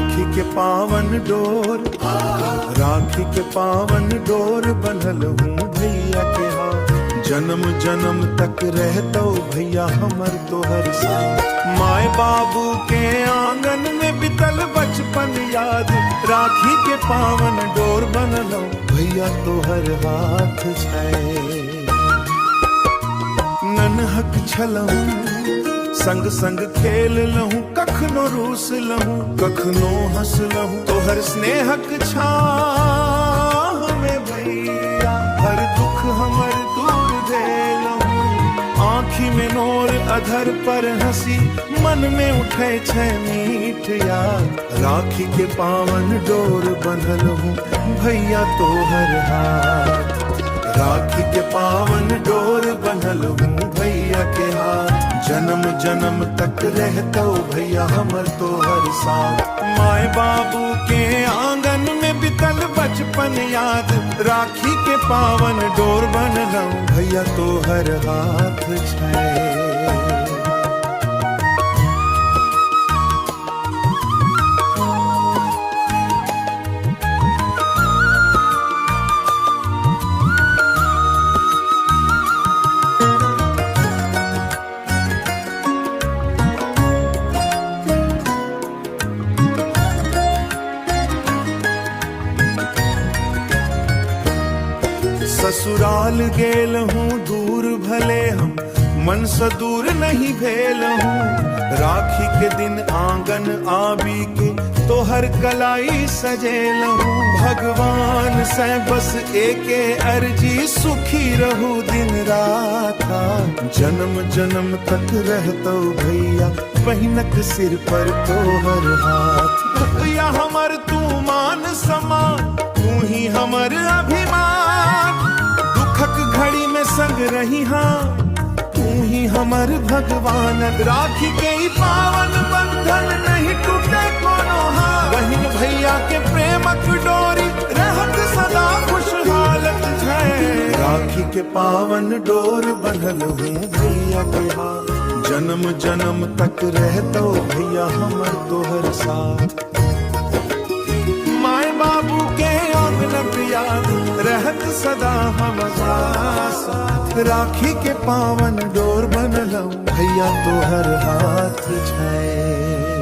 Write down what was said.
राखी के पावन डोर, राखी के पावन डोर बनल हूँ भैया के हाथ। जन्म जन्म तक रहतो भैया हमर तोहर साथ। माए बाबू के आंगन में बितल बचपन याद, राखी के पावन डोर बनल भैया तोहर हाथ छै। नन्हक छलहूँ संग संग खेल लहूँ, कखनो रूस लहूँ कखनो हंस लहूँ। तोहर स्नेहक छाह में भैया हर दुख हमर दूर देलहूँ। आँखी में नोर अधर पर हंसी, मन में उठे छै मीठ याद। राखी के पावन डोर बनल हूँ भैया तोहर हाथ। राखी के पावन डोर बनल हूँ भैया के हाथ। जन्म जन्म तक रहतो भैया हमर तोहर साथ। माए बाबू के आंगन में बितल बचपन याद, राखी के पावन डोर बनल भैया तोहर हाथ छै। ससुराल गेल हूँ दूर भले हम, मन से दूर नहीं भेल हूँ। राखी के दिन आंगन आबी के तोहर कलाई सजेल हूँ। भगवान से बस एके अर्जी, सुखी रहू दिन रात। जन्म जन्म तक रहतो भैया बहिनक सिर पर तोहर हाथ। भैया हमर तू मान समान, तू ही हमर अभिमान। दुखक घड़ी में संग रही हाँ, तू ही हमर भगवान। राखी के ही पावन बंधन नहीं टूटे कोनो हाँ। बहिन भैया के प्रेमक डोरी रहत सदा खुशहालत है। राखी के पावन डोर बनल हूँ भैया के हाथ। जन्म जन्म तक रहतो भैया हमर तोहर साथ। माए बाबू के आंगन याद रहत सदा हमारा साथ। राखी के पावन डोर बनल भैया तोहर हाथ छै।